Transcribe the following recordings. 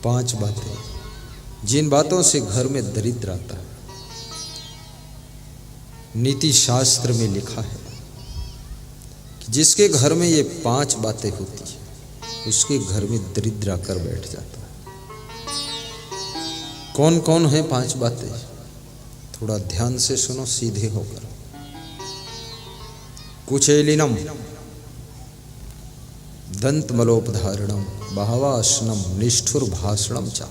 5 बातें, जिन बातों से घर में दरिद्र आता है। नीति शास्त्र में लिखा है कि जिसके घर में ये 5 बातें होती है उसके घर में दरिद्र आकर बैठ जाता है। कौन कौन है 5 बातें? थोड़ा ध्यान से सुनो, सीधे होकर। कुचेलिनम दंतमलोपधारणम बहवासनम निष्ठुर भाषणम च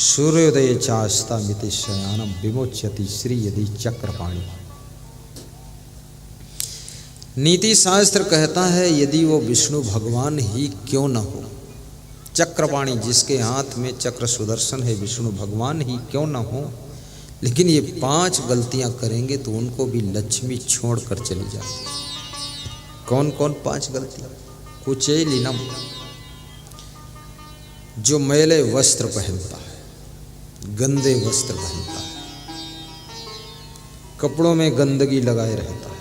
सूर्योदय चास्तामिति शयानम विमोच्यति श्री यदि चक्रपाणी। नीति शास्त्र कहता है यदि वो विष्णु भगवान ही क्यों न हो, चक्रपाणी जिसके हाथ में चक्र सुदर्शन है विष्णु भगवान ही क्यों न हो, लेकिन ये 5 गलतियां करेंगे तो उनको भी लक्ष्मी छोड़ कर चली जाती। कौन कौन 5 गलतियां? कुचेलिनम, जो मैले वस्त्र पहनता है, गंदे वस्त्र पहनता है, कपड़ों में गंदगी लगाए रहता है,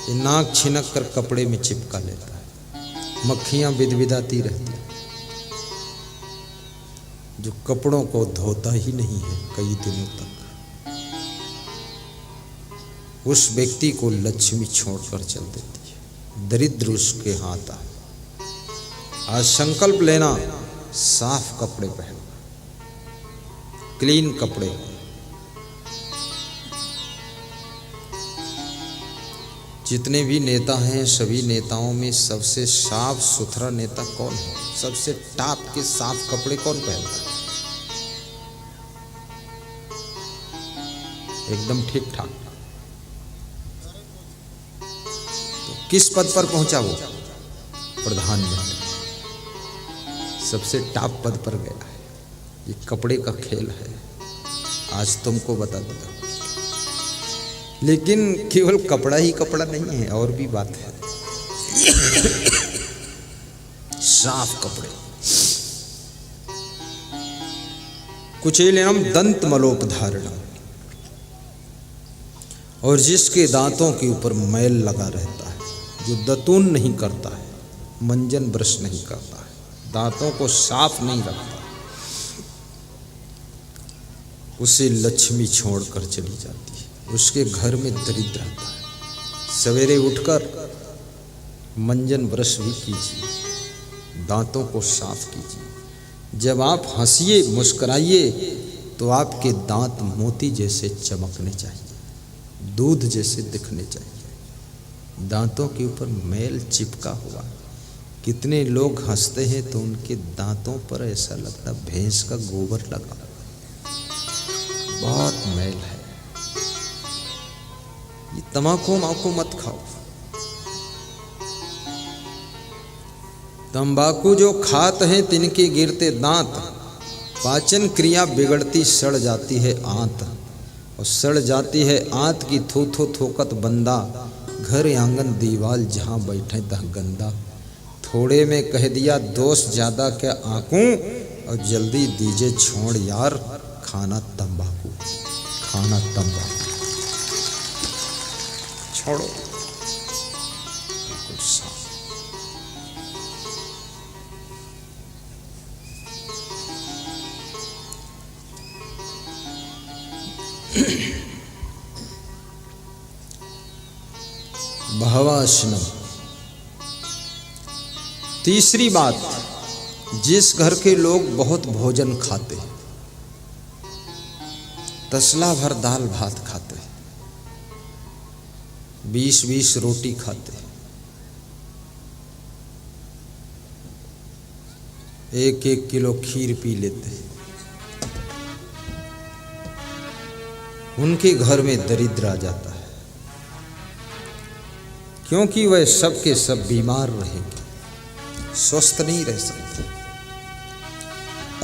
ये नाक छिनक कर कपड़े में चिपका लेता है, मक्खियां बिदबिदाती रहती हैं, जो कपड़ों को धोता ही नहीं है कई दिनों तक, उस व्यक्ति को लक्ष्मी छोड़कर चल देती है, दरिद्र उसके हाथ आए। आज संकल्प लेना, साफ कपड़े पहनना, क्लीन कपड़े। जितने भी नेता हैं सभी नेताओं में सबसे साफ सुथरा नेता कौन है? सबसे टॉप के साफ कपड़े कौन पहनता है? एकदम ठीक ठाक। तो किस पद पर पहुंचा वो? प्रधानमंत्री। सबसे टॉप पद पर गया है। ये कपड़े का खेल है, आज तुमको बता दूंगा। लेकिन केवल कपड़ा ही कपड़ा नहीं है, और भी बात है। साफ कपड़े। कुचेलिनम दंतमलोपधारणम, और जिसके दांतों के ऊपर मैल लगा रहता है, जो दतून नहीं करता है, मंजन ब्रश नहीं करता है, दांतों को साफ नहीं रखता, उसे लक्ष्मी छोड़कर चली जाती है, उसके घर में दरिद्र आता है। सवेरे उठकर मंजन ब्रश भी कीजिए, दांतों को साफ कीजिए। जब आप हंसिए मुस्कुराइए तो आपके दांत मोती जैसे चमकने चाहिए, दूध जैसे दिखने चाहिए। दांतों के ऊपर मैल चिपका हुआ, कितने लोग हंसते हैं तो उनके दांतों पर ऐसा लगता भैंस का गोबर लगा, बहुत मैल है। ये तम्बाकू माकू मत खाओ। तंबाकू जो खाते हैं तिनके गिरते दांत, पाचन क्रिया बिगड़ती, सड़ जाती है आंत, और सड़ जाती है आंत की थो थो थोकत बंदा, घर आंगन दीवाल जहां बैठे तह गंदा। थोड़े में कह दिया दोस्त ज्यादा क्या आंकू, और जल्दी दीजिए छोड़ यार, खाना तंबाकू, खाना तंबाकू छोड़ो। बिल्कुल साफ। बहवासनम। तीसरी बात, जिस घर के लोग बहुत भोजन खाते हैं, तसला भर दाल भात खाते हैं, 20-20 रोटी खाते हैं, 1-1 किलो खीर पी लेते हैं, उनके घर में दरिद्र आ जाता है, क्योंकि वह सब के सब बीमार रहेंगे, स्वस्थ नहीं रह सकते।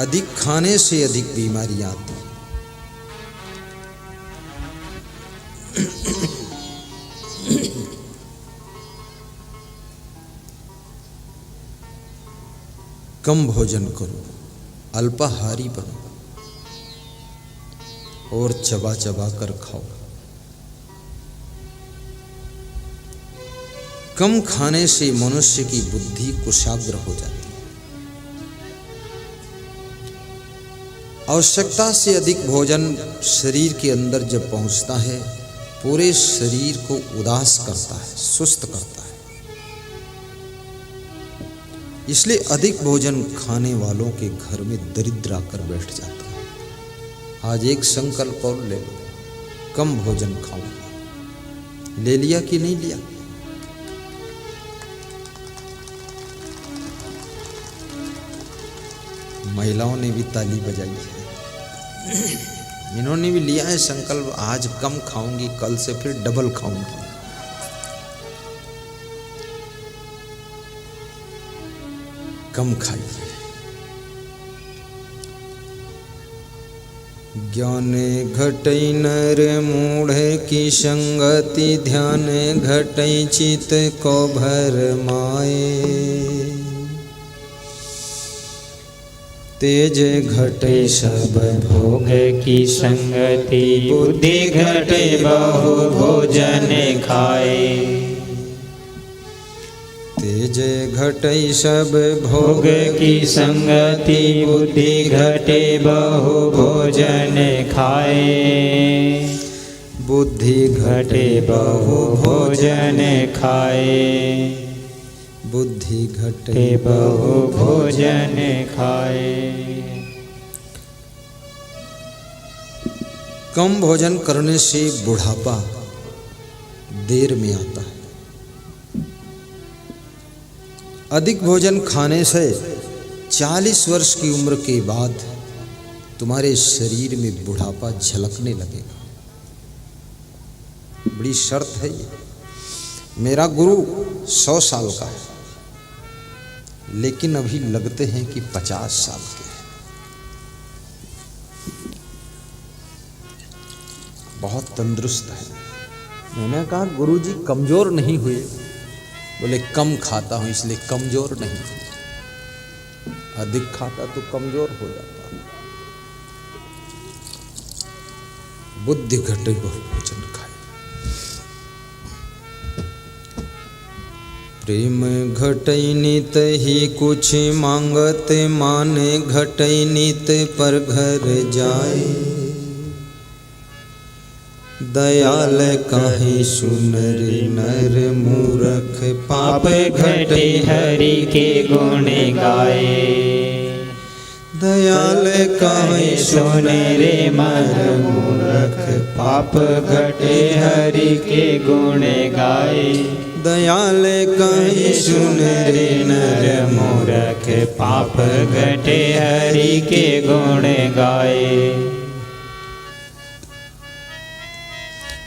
अधिक खाने से अधिक बीमारियां आती हैं। कम भोजन करो, अल्पाहारी बनो और चबा चबा कर खाओ। कम खाने से मनुष्य की बुद्धि कुशाग्र हो जाती है। आवश्यकता से अधिक भोजन शरीर के अंदर जब पहुंचता है, पूरे शरीर को उदास करता है, सुस्त करता है। इसलिए अधिक भोजन खाने वालों के घर में दरिद्र आकर बैठ जाता है। आज एक संकल्प और ले लो, कम भोजन खाऊंगा। ले लिया कि नहीं लिया? महिलाओं ने भी ताली बजाई है, इन्होंने भी लिया है संकल्प, आज कम खाऊंगी, कल से फिर डबल खाऊंगी। कम खाइए। ज्ञान घटै नर मूढ़ की संगति, ध्यान घटै चित को भर माए। तेज घटै सब भोग की संगति, बुद्धि घटे बहु भोजन खाए। तेज घटै सब भोग की संगति, बुद्धि घटे बहु भोजन खाए। बुद्धि घटे बहु भोजन खाए। बुद्धि घटे बहु भोजन खाए। कम भोजन करने से बुढ़ापा देर में आता है। अधिक भोजन खाने से 40 वर्ष की उम्र के बाद तुम्हारे शरीर में बुढ़ापा झलकने लगेगा। बड़ी शर्त है ये। मेरा गुरु 100 साल का है, लेकिन अभी लगते हैं कि 50 साल के हैं। बहुत तंदुरुस्त है। मैंने कहा गुरुजी कमजोर नहीं हुए? बोले कम खाता हूं इसलिए कमजोर नहीं। अधिक खाता तो कमजोर हो जाता। बुद्धि घटे बहु भोजन खाए। प्रेम घटै नित ही कुछ मांगत, माने घटै नित पर घर जाए। दयाल काहे सुनर नर मूरख, पाप घटे हरि के गुण गाए। दयाल काहे सुनर नर मूरख, पाप घटे हरि के गुण गाए। दयाल काहे सुनर नर मूरख, पाप घटे हरि के गुण गाए।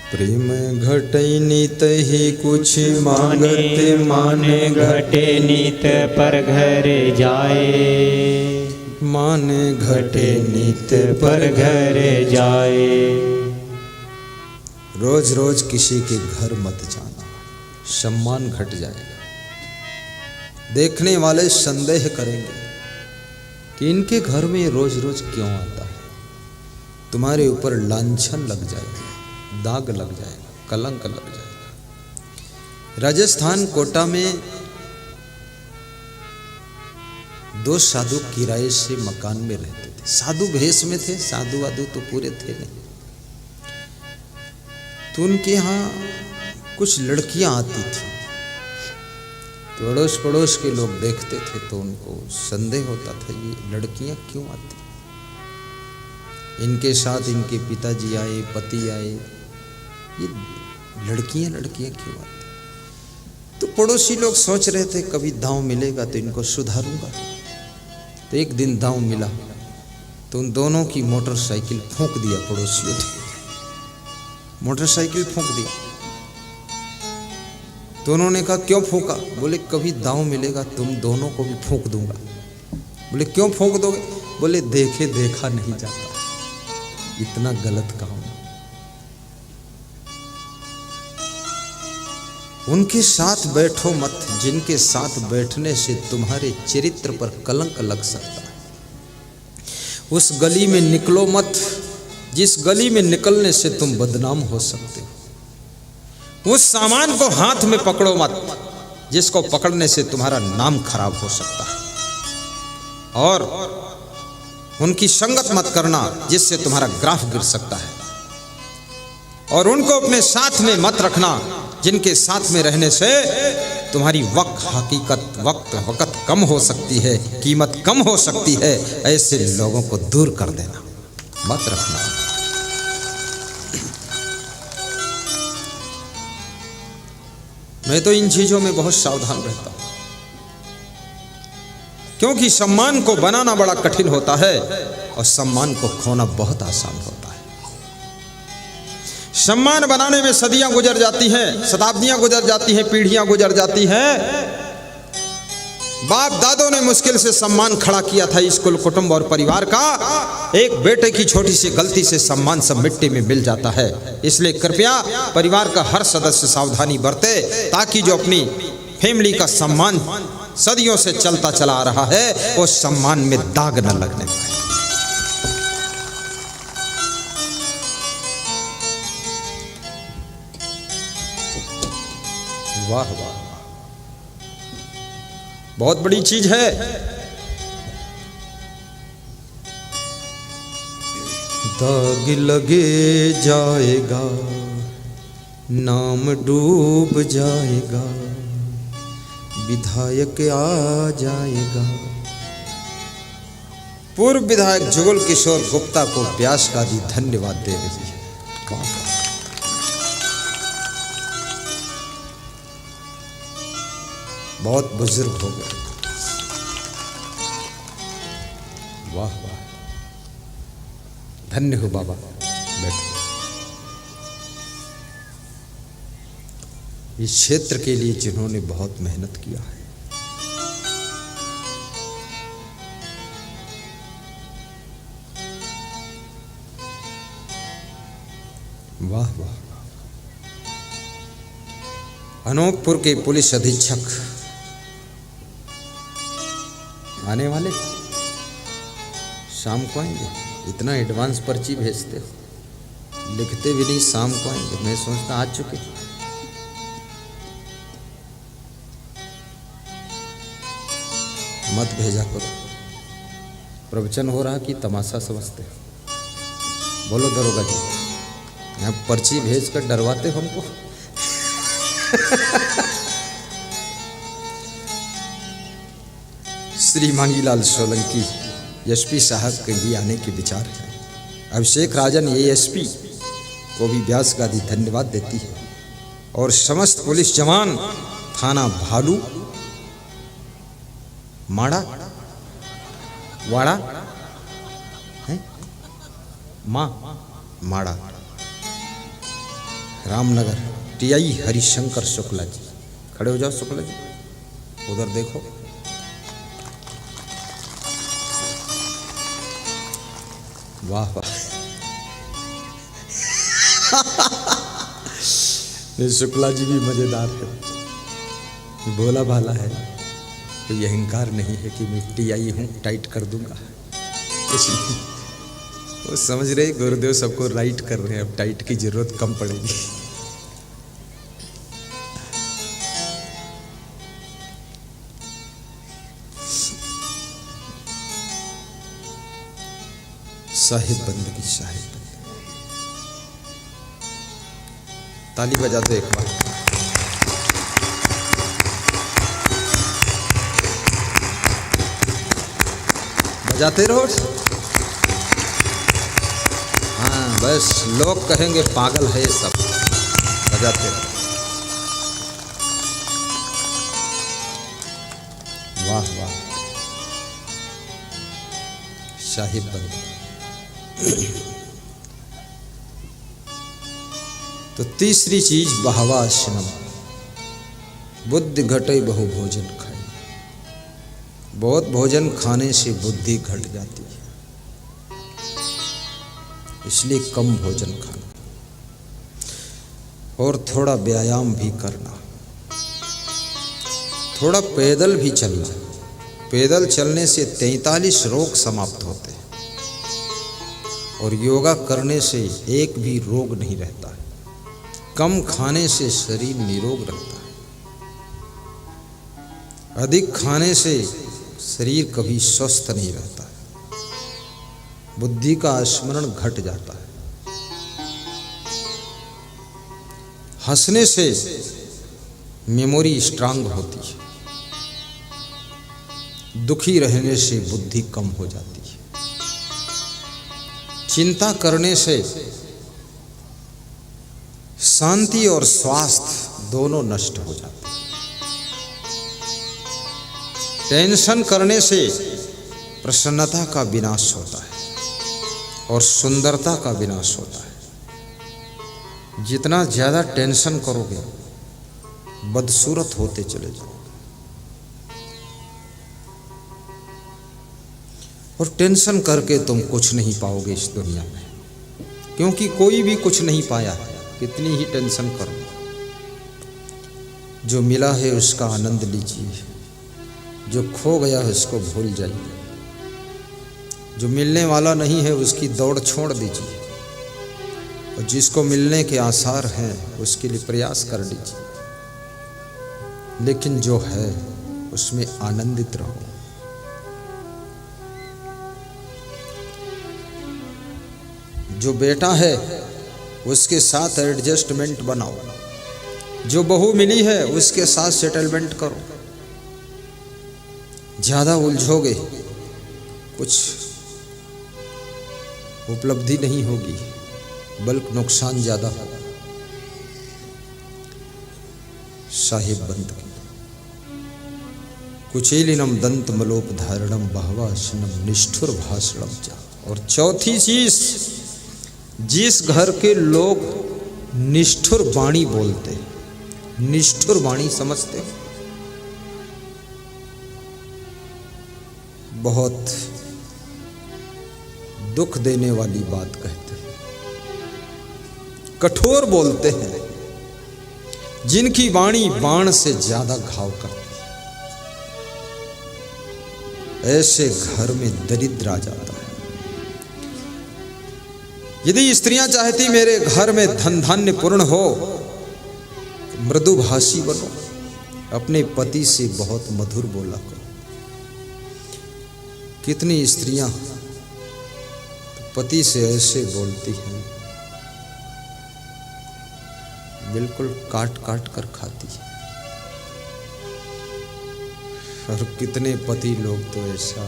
प्रेम घटै नित ही कुछ मांगत, माने घटे नित पर घर जाए। माने घटे नित पर घर जाए। रोज रोज किसी के घर मत जाना, सम्मान घट जाएगा। देखने वाले संदेह करेंगे कि इनके घर में रोज रोज क्यों आता है। तुम्हारे ऊपर लांछन लग जाएगा, दाग लग जाएगा, कलंक लग जाएगा। राजस्थान कोटा में 2 साधु किराए से मकान में रहते थे। साधु भेष में थे, साधु वाधु तो पूरे थे नहीं। तो उनके यहाँ कुछ लड़कियां आती थी, तो अड़ोस पड़ोस के लोग देखते थे तो उनको संदेह होता था ये लड़कियां क्यों आती, इनके साथ इनके पिताजी आए, पति आए, ये लड़कियां क्यों आती। तो पड़ोसी लोग सोच रहे थे कभी दांव मिलेगा तो इनको सुधारूंगा। तो एक दिन दांव मिला तो उन दोनों की मोटरसाइकिल फूंक दिया पड़ोसियों ने। मोटरसाइकिल फूंक दिया तो उन्होंने कहा क्यों फूंका? बोले कभी दांव मिलेगा तुम दोनों को भी फूंक दूंगा। बोले क्यों फूंक दोगे? बोले देखे देखा नहीं जाता, इतना गलत काम। उनके साथ बैठो मत, जिनके साथ बैठने से तुम्हारे चरित्र पर कलंक लग सकता है। उस गली में निकलो मत, जिस गली में निकलने से तुम बदनाम हो सकते हो। उस सामान को हाथ में पकड़ो मत, जिसको पकड़ने से तुम्हारा नाम खराब हो सकता है। और उनकी संगत मत करना जिससे तुम्हारा ग्राफ गिर सकता है, और उनको अपने साथ में मत रखना जिनके साथ में रहने से तुम्हारी वक्त कम हो सकती है, कीमत कम हो सकती है। ऐसे लोगों को दूर कर देना, मत रखना। मैं तो इन चीजों में बहुत सावधान रहता हूं, क्योंकि सम्मान को बनाना बड़ा कठिन होता है और सम्मान को खोना बहुत आसान होता है। सम्मान बनाने में सदियां गुजर जाती हैं, शताब्दियां गुजर जाती हैं, पीढ़ियां गुजर जाती हैं। बाप दादों ने मुश्किल से सम्मान खड़ा किया था इस कुल कुटुंब और परिवार का। एक बेटे की छोटी सी गलती से सम्मान सब मिट्टी में मिल जाता है। इसलिए कृपया परिवार का हर सदस्य सावधानी बरते, ताकि जो अपनी फैमिली का सम्मान सदियों से चलता चला आ रहा है वो सम्मान में दाग न लगने पाए। वाह वाह, बहुत बड़ी चीज है। दाग लगे जाएगा, नाम डूब जाएगा, विधायक आ जाएगा। पूर्व विधायक जुगल किशोर गुप्ता को व्यास गादी धन्यवाद दे रही है। बहुत बुजुर्ग हो गए। वाह वाह, धन्य हो बाबा। बैठो। इस क्षेत्र के लिए जिन्होंने बहुत मेहनत किया है, वाह वाह। अनूपपुर के पुलिस अधीक्षक आने वाले, शाम को आएंगे। इतना एडवांस पर्ची भेजते हो, लिखते भी नहीं शाम को आएंगे। मैं सोचता आ चुके। मत भेजा करो। प्रवचन हो रहा कि तमाशा समझते हो? बोलो दरोगा जी, यहाँ पर्ची भेज कर डरवाते हो हमको। श्री मांगीलाल सोलंकी एसपी साहब के भी आने के विचार है। अभिषेक राजन एएसपी को भी व्यास गादी धन्यवाद देती है, और समस्त पुलिस जवान थाना भालू माड़ा वाड़ा है माड़ा रामनगर टीआई हरिशंकर शुक्ला जी। खड़े हो जाओ शुक्ला जी, उधर देखो। वाह वाह। शुक्ला जी भी मजेदार है, भोला भाला है। तो ये अहंकार नहीं है कि मैं टीआई हूँ, टाइट कर दूंगा। वो समझ रहे गुरुदेव सबको राइट कर रहे हैं, अब टाइट की जरूरत कम पड़ेगी। साहिब बंदगी, साहिब बंदगी। ताली बजा दो एक बार। बजाते रहो। हाँ बस, लोग कहेंगे पागल है ये सब। बजाते रहो। वाह वाह, साहिब बंदगी। तो तीसरी चीज बहवाशनम, बुद्धि घटे बहु भोजन खाए। बहुत भोजन खाने से बुद्धि घट जाती है, इसलिए कम भोजन खाना और थोड़ा व्यायाम भी करना, थोड़ा पैदल भी चलना। पैदल चलने से 43 रोग समाप्त होते हैं, और योगा करने से एक भी रोग नहीं रहता है। कम खाने से शरीर निरोग रहता है, अधिक खाने से शरीर कभी स्वस्थ नहीं रहता है। बुद्धि का स्मरण घट जाता है। हंसने से मेमोरी स्ट्रांग होती है, दुखी रहने से बुद्धि कम हो जाती है, चिंता करने से शांति और स्वास्थ्य दोनों नष्ट हो जाते हैं, टेंशन करने से प्रसन्नता का विनाश होता है और सुंदरता का विनाश होता है। जितना ज़्यादा टेंशन करोगे बदसूरत होते चले जाओगे। और टेंशन करके तुम कुछ नहीं पाओगे इस दुनिया में, क्योंकि कोई भी कुछ नहीं पाया है। कितनी ही टेंशन करो, जो मिला है उसका आनंद लीजिए, जो खो गया है उसको भूल जाइए, जो मिलने वाला नहीं है उसकी दौड़ छोड़ दीजिए, और जिसको मिलने के आसार हैं उसके लिए प्रयास कर लीजिए। लेकिन जो है उसमें आनंदित रहो। जो बेटा है उसके साथ एडजस्टमेंट बनाओ, जो बहू मिली है उसके साथ सेटलमेंट करो। ज़्यादा उलझोगे कुछ उपलब्धि नहीं होगी, बल्कि नुकसान ज़्यादा होगा। साहिब बंद की कुचेलिनम दंत मलोपधारणम बहवासनम निष्ठुर भाषणम चा। और चौथी चीज, जिस घर के लोग निष्ठुर वाणी बोलते हैं, निष्ठुर वाणी समझते हो, बहुत दुख देने वाली बात कहते हैं, कठोर बोलते हैं, जिनकी वाणी बाण से ज्यादा घाव करती है, ऐसे घर में दरिद्र आ जाता है। यदि स्त्रियां चाहती मेरे घर में धन धान्य पूर्ण हो, तो मृदुभाषी बनो, अपने पति से बहुत मधुर बोला करो। कितनी स्त्रियां पति से ऐसे बोलती हैं, बिल्कुल काट काट कर खाती है। और कितने पति लोग तो ऐसा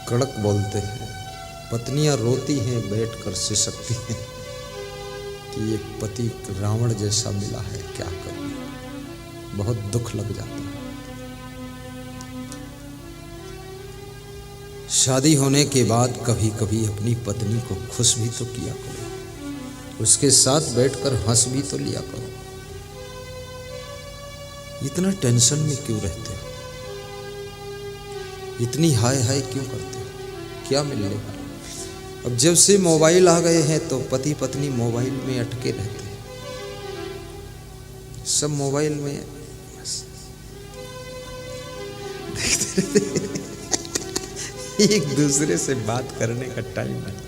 कड़क बोलते हैं, पत्नियां रोती हैं, बैठकर सिसकती हैं कि एक पति रावण जैसा मिला है, क्या करूं। बहुत दुख लग जाता है। शादी होने के बाद कभी कभी अपनी पत्नी को खुश भी तो किया करो, उसके साथ बैठकर हंस भी तो लिया करो। इतना टेंशन में क्यों रहते हो? इतनी हाय हाय क्यों करते हो? क्या मिलने वाला? अब जब से मोबाइल आ गए हैं तो पति पत्नी मोबाइल में अटके रहते हैं, सब मोबाइल में देखते रहते, एक दूसरे से बात करने का टाइम नहीं।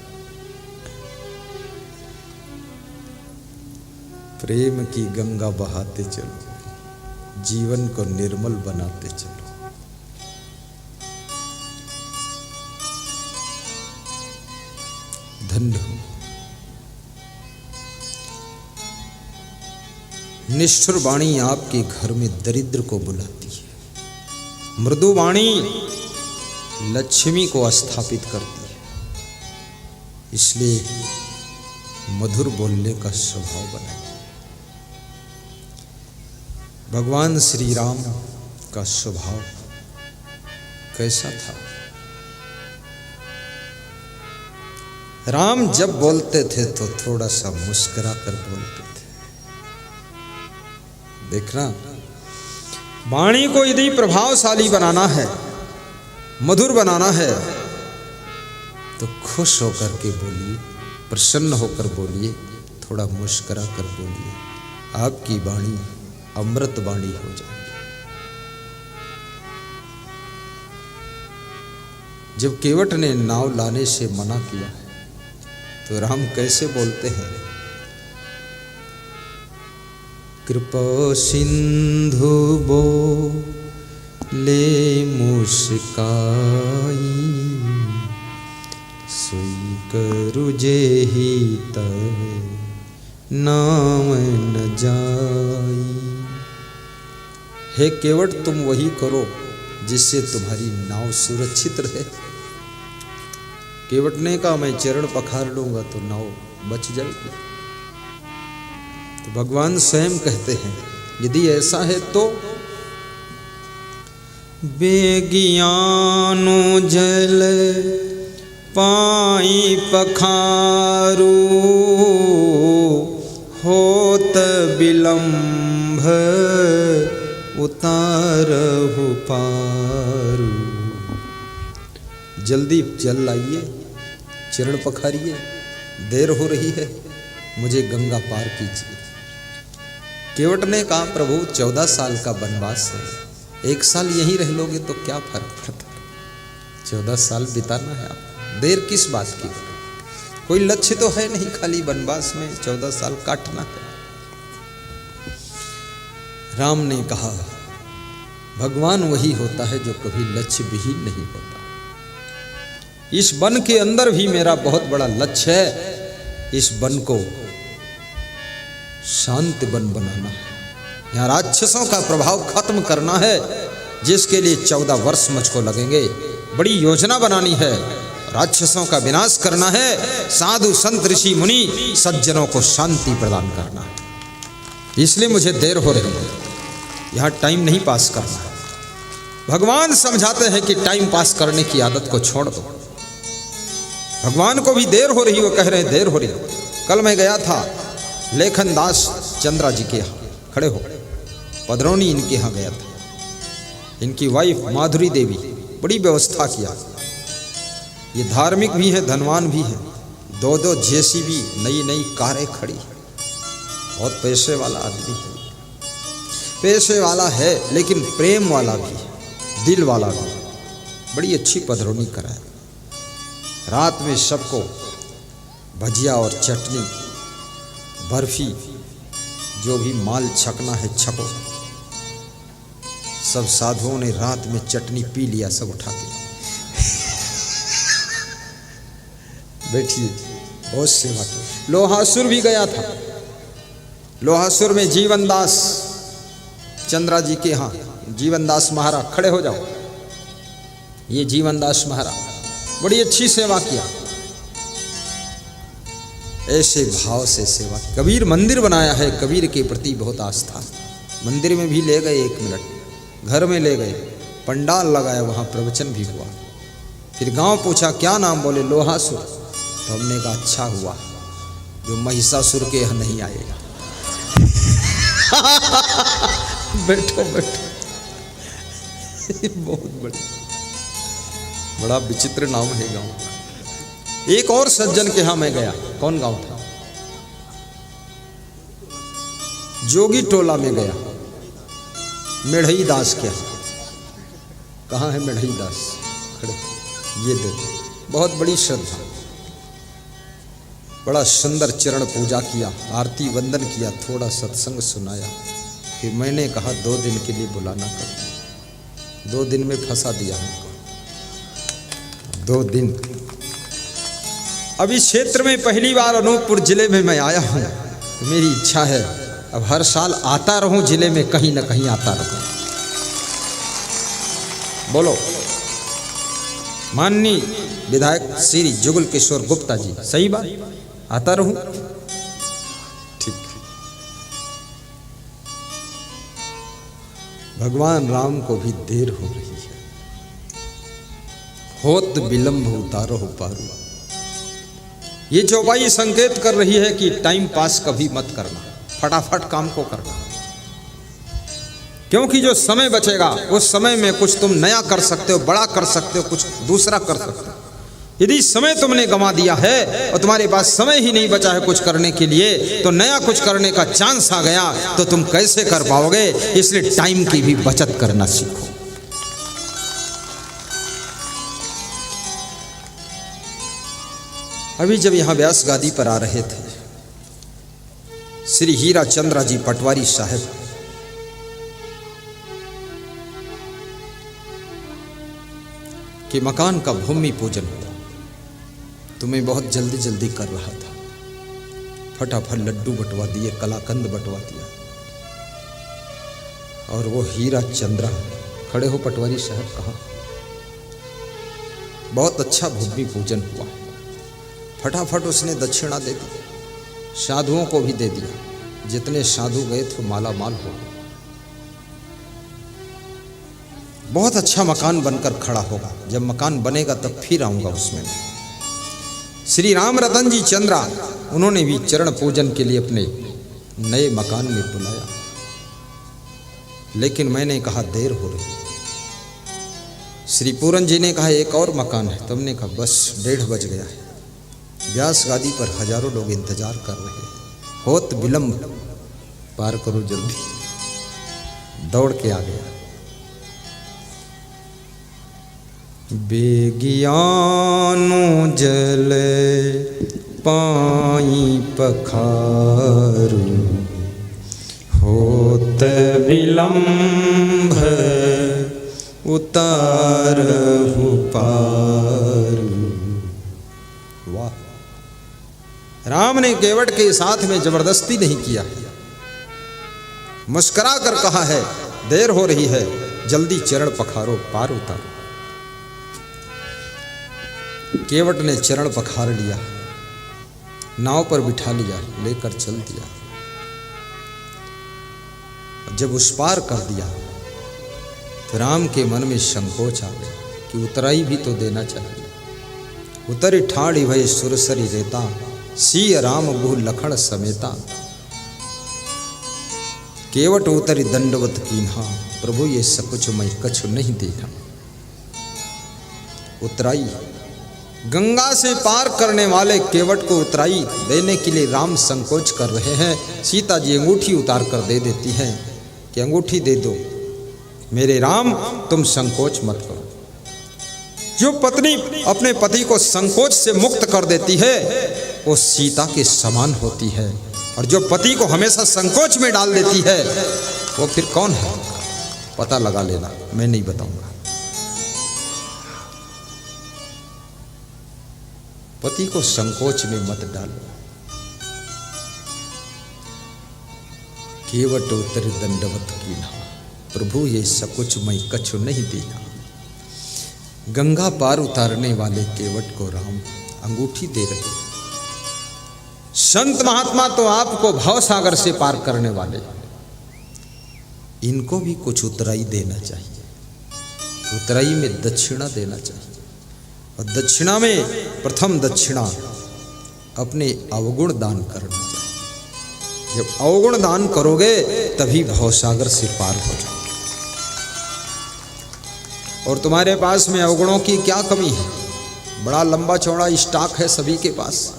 प्रेम की गंगा बहाते चलो, जीवन को निर्मल बनाते चलो। धन्य हो। निष्ठुर वाणी आपके घर में दरिद्र को बुलाती है, मृदु वाणी लक्ष्मी को स्थापित करती है। इसलिए मधुर बोलने का स्वभाव बनाइए। भगवान श्री राम का स्वभाव कैसा था? राम जब बोलते थे तो थोड़ा सा मुस्कुरा कर बोलते थे। देखना, वाणी को यदि प्रभावशाली बनाना है, मधुर बनाना है, तो खुश होकर के बोलिए, प्रसन्न होकर बोलिए, थोड़ा मुस्कुरा कर बोलिए। आपकी वाणी अमृत वाणी हो जाएगी। जब केवट ने नाव लाने से मना किया है तो राम कैसे बोलते हैं? कृपा सिंधु बोले मुस्काई, करु जेहि तव नाम न जाई। हे केवट तुम वही करो जिससे तुम्हारी नाव सुरक्षित रहे। केवट ने कहा मैं चरण पखार लूंगा तो नाव बच जाएगी। तो भगवान स्वयं कहते हैं यदि ऐसा है तो बेगियानो जल पाई पखारू होत विलंभ उतारहु पारू। जल्दी जल लाइए, चरण पखारिए, देर हो रही है, मुझे गंगा पार कीजिए। केवट ने कहा प्रभु 14 साल का वनवास है, 1 साल यहीं रह लोगे तो क्या फर्क पड़ता, 14 साल बिताना है आप, देर किस बात की। कोई लक्ष्य तो है नहीं, खाली वनवास में 14 साल काटना है। राम ने कहा भगवान वही होता है जो कभी लक्ष्य विहीन नहीं होता। इस वन के अंदर भी मेरा बहुत बड़ा लक्ष्य है, इस वन को शांत वन बनाना है, यहाँ राक्षसों का प्रभाव खत्म करना है, जिसके लिए 14 वर्ष मुझको लगेंगे। बड़ी योजना बनानी है, राक्षसों का विनाश करना है, साधु संत ऋषि मुनि सज्जनों को शांति प्रदान करना है। इसलिए मुझे देर हो रही है, यहाँ टाइम नहीं पास करना है। भगवान समझाते हैं कि टाइम पास करने की आदत को छोड़ दो। भगवान को भी देर हो रही, वो कह रहे हैं देर हो रही। कल मैं गया था लेखन दास चंद्रा जी के यहाँ, खड़े हो, पधरौनी इनके यहाँ गया था। इनकी वाइफ माधुरी देवी बड़ी व्यवस्था किया, ये धार्मिक भी है धनवान भी है, 2-2 जेसीबी नई नई कारें खड़ी, बहुत पैसे वाला आदमी है, पैसे वाला है लेकिन प्रेम वाला भी है, दिल वाला भी। बड़ी अच्छी पधरौनी कराए। रात में सबको भजिया और चटनी बर्फी जो भी माल छकना है छको। सब साधुओं ने रात में चटनी पी लिया, सब उठा के बैठिए, बहुत सेवा की। लोहासुर भी गया था, लोहासुर में जीवन दास चंद्रा जी के यहाँ, जीवन दास महाराज खड़े हो जाओ, ये जीवन दास महाराज बड़ी अच्छी सेवा किया, ऐसे भाव से सेवा। कबीर मंदिर बनाया है, कबीर के प्रति बहुत आस्था। मंदिर में भी ले गए 1 मिनट, घर में ले गए, पंडाल लगाया, वहाँ प्रवचन भी हुआ। फिर गांव पूछा क्या नाम, बोले लोहासुर। तो हमने कहा अच्छा हुआ जो महिषासुर के यहाँ नहीं आएगा। बैठो बैठो, बहुत बड़ा विचित्र नाम है गांव। एक और सज्जन के यहाँ मैं गया, कौन गांव था, जोगी टोला में गया, मेढ़ई दास के यहाँ। कहाँ है मेढ़ई दास, खड़े, ये देखो, बहुत बड़ी श्रद्धा, बड़ा सुंदर चरण पूजा किया, आरती वंदन किया, थोड़ा सत्संग सुनाया। फिर मैंने कहा 2 दिन के लिए बुलाना कर, 2 दिन में फंसा दिया हमको, 2 दिन। अब इस क्षेत्र में पहली बार अनूपपुर जिले में मैं आया हूँ, तो मेरी इच्छा है अब हर साल आता रहूं, जिले में कहीं ना कहीं आता रहूं। बोलो माननीय विधायक श्री जुगल किशोर गुप्ता जी, सही बात, आता रहूं, ठीक। भगवान राम को भी देर हो रही है, होत विलंब उतारो पारू। ये चौपाई संकेत कर रही है कि टाइम पास कभी मत करना, फटाफट काम को करना, क्योंकि जो समय बचेगा उस समय में कुछ तुम नया कर सकते हो, बड़ा कर सकते हो, कुछ दूसरा कर सकते हो। यदि समय तुमने गंवा दिया है और तुम्हारे पास समय ही नहीं बचा है कुछ करने के लिए, तो नया कुछ करने का चांस आ गया तो तुम कैसे कर पाओगे। इसलिए टाइम की भी बचत करना सीखो। अभी जब यहां व्यास गादी पर आ रहे थे, श्री हीरा चंद्रा जी पटवारी साहब के मकान का भूमि पूजन हुआ, तो मैं बहुत जल्दी जल्दी कर रहा था, फटाफट लड्डू बंटवा दिए, कलाकंद बंटवा दिया। और वो हीरा चंद्रा, खड़े हो पटवारी साहब, कहा बहुत अच्छा भूमि पूजन हुआ। फटाफट उसने दक्षिणा दे दी, साधुओं को भी दे दिया। जितने साधु गए थे माला माल हो गए। बहुत अच्छा मकान बनकर खड़ा होगा, जब मकान बनेगा तब फिर आऊंगा उसमें। श्री राम रतन जी चंद्रा, उन्होंने भी चरण पूजन के लिए अपने नए मकान में बुलाया, लेकिन मैंने कहा देर हो रही। श्री पूरन जी ने कहा एक और मकान है। तुमने कहा बस 1:30 बज गया है, व्यास गादी पर हजारों लोग इंतजार कर रहे हैं, होत विलंब, पार करो जल्दी। दौड़ के आ गया। बेगियानो जल पाई पखारू, होत विलंब उतारहु पारू। वाह! राम ने केवट के साथ में जबरदस्ती नहीं किया, मुस्कुरा कर कहा है देर हो रही है, जल्दी चरण पखारो, पार उतारो। केवट ने चरण पखार लिया, नाव पर बिठा लिया, लेकर चल दिया। जब उस पार कर दिया तो राम के मन में संकोच आ गया कि उतराई भी तो देना चाहिए। उतरी ठाड़ी भय सुरसरी रेता, सिय राम बहु लखन समेता। केवट उतरी दंडवत कीन्हा, प्रभु ये सकुच मैं कछु नहीं देखा। उतराई, गंगा से पार करने वाले केवट को उतराई देने के लिए राम संकोच कर रहे हैं। सीता जी अंगूठी उतार कर दे देती हैं कि अंगूठी दे दो मेरे राम, तुम संकोच मत करो। जो पत्नी अपने पति को संकोच से मुक्त कर देती है वो सीता के समान होती है, और जो पति को हमेशा संकोच में डाल देती है वो फिर कौन है? पता लगा लेना, मैं नहीं बताऊंगा। पति को संकोच में मत डालो। केवट उतर दंडवत कीन्हा, प्रभु ये सकुच मैं कछु नहीं देखा। गंगा पार उतारने वाले केवट को राम अंगूठी दे रहे। संत महात्मा तो आपको भव सागर से पार करने वाले, इनको भी कुछ उतराई देना चाहिए। उतराई में दक्षिणा देना चाहिए, और दक्षिणा में प्रथम दक्षिणा अपने अवगुण दान करना चाहिए। जब अवगुण दान करोगे तभी भवसागर से पार हो जाओगे। और तुम्हारे पास में अवगुणों की क्या कमी है? बड़ा लंबा चौड़ा स्टॉक है सभी के पास।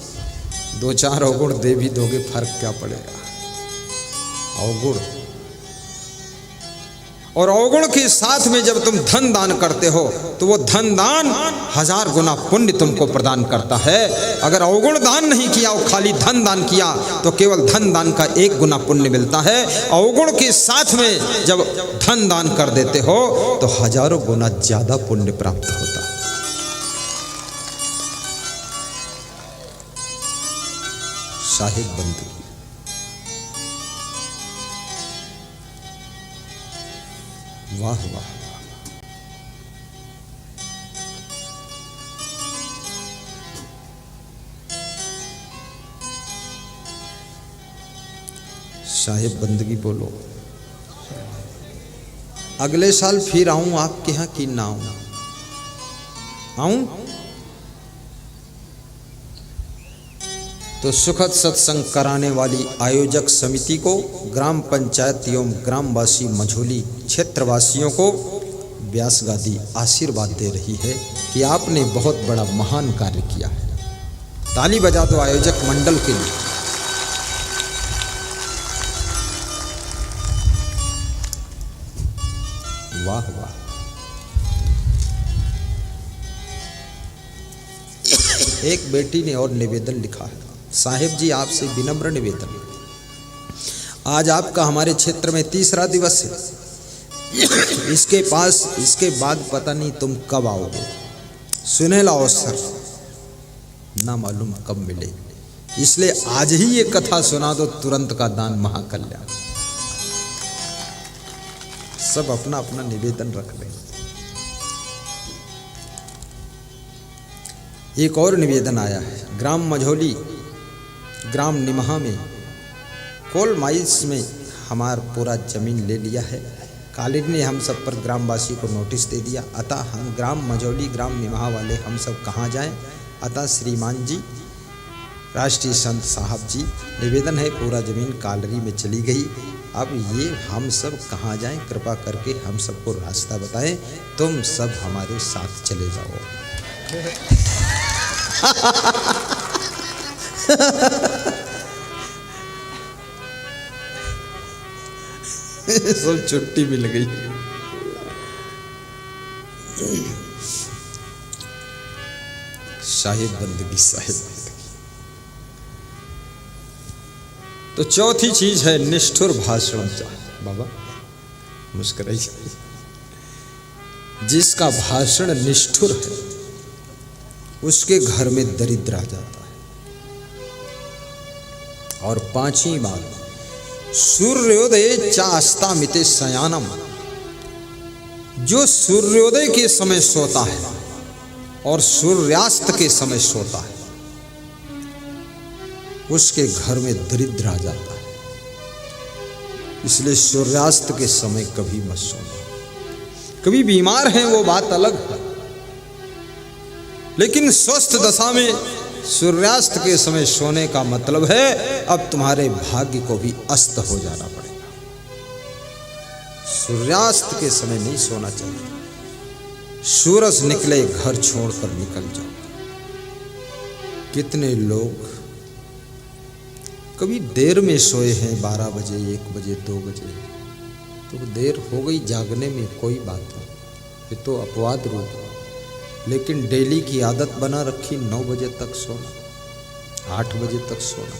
2-4 अवगुण दे भी दोगे, फर्क क्या पड़ेगा? अवगुण, और अवगुण के साथ में जब तुम धन दान करते हो तो वो धन दान 1000 गुना पुण्य तुमको प्रदान करता है। अगर अवगुण दान नहीं किया और खाली धन दान किया तो केवल धन दान का 1 गुना पुण्य मिलता है। अवगुण के साथ में जब धन दान कर देते हो तो हजारों गुना ज्यादा पुण्य प्राप्त होता है। साहिब बंधु, वाह वाह, साहिब बंदगी बोलो। अगले साल फिर आऊं आपके यहाँ कि ना आऊं? तो सुखद सत्संग कराने वाली आयोजक समिति को, ग्राम पंचायत एवं ग्रामवासी मझोली क्षेत्रवासियों को व्यास गादी आशीर्वाद दे रही है कि आपने बहुत बड़ा महान कार्य किया है। ताली बजा दो आयोजक मंडल के लिए। वाह वाह। एक बेटी ने और निवेदन लिखा है, साहिब जी आपसे विनम्र निवेदन, आज आपका हमारे क्षेत्र में 3रा दिवस है। इसके बाद पता नहीं तुम कब आओगे। सुनहला अवसर ना मालूम कब मिले। इसलिए आज ही ये कथा सुना दो, तुरंत का दान महाकल्याण। सब अपना अपना निवेदन रख लें। एक और निवेदन आया है। ग्राम मझौली, ग्राम निमहा में कोल माइल्स में हमार पूरा जमीन ले लिया है। कालीन ने हम सब पर ग्रामवासी को नोटिस दे दिया। अतः हम ग्राम मझौली, ग्राम निमहा वाले हम सब कहाँ जाएं? अतः श्रीमान जी, राष्ट्रीय संत साहब जी, निवेदन है, पूरा जमीन कालरी में चली गई। अब ये हम सब कहाँ जाएं? कृपा करके हम सबको रास्ता बताएं। तुम सब हमारे साथ चले जाओ। सब छुट्टी मिल गई। साहिब बंदगी, साहिब बंदगी। तो चौथी चीज है निष्ठुर भाषण। बाबा मुस्कुराइए। जिसका भाषण निष्ठुर है उसके घर में दरिद्र आ जाता है। और पांचवी बात, सूर्योदय चास्तामिते शयानम। जो सूर्योदय के समय सोता है और सूर्यास्त के समय सोता है उसके घर में दरिद्र आ जाता है। इसलिए सूर्यास्त के समय कभी मत सोना। कभी बीमार हैं वो बात अलग है, लेकिन स्वस्थ दशा में सूर्यास्त के समय सोने का मतलब है अब तुम्हारे भाग्य को भी अस्त हो जाना पड़ेगा। सूर्यास्त के समय नहीं सोना चाहिए। सूरज निकले घर छोड़कर निकल जाओ। कितने लोग कभी देर में सोए हैं, 12 बजे, 1 बजे, 2 बजे, तो देर हो गई जागने में, कोई बात नहीं, ये तो अपवाद रूप है। लेकिन डेली की आदत बना रखी 9 बजे तक सोना, 8 बजे तक सोना,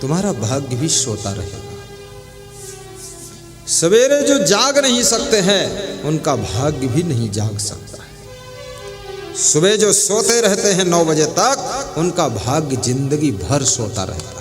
तुम्हारा भाग्य भी सोता रहेगा। सवेरे जो जाग नहीं सकते हैं उनका भाग्य भी नहीं जाग सकता है। सुबह जो सोते रहते हैं 9 बजे तक उनका भाग्य जिंदगी भर सोता रहता है।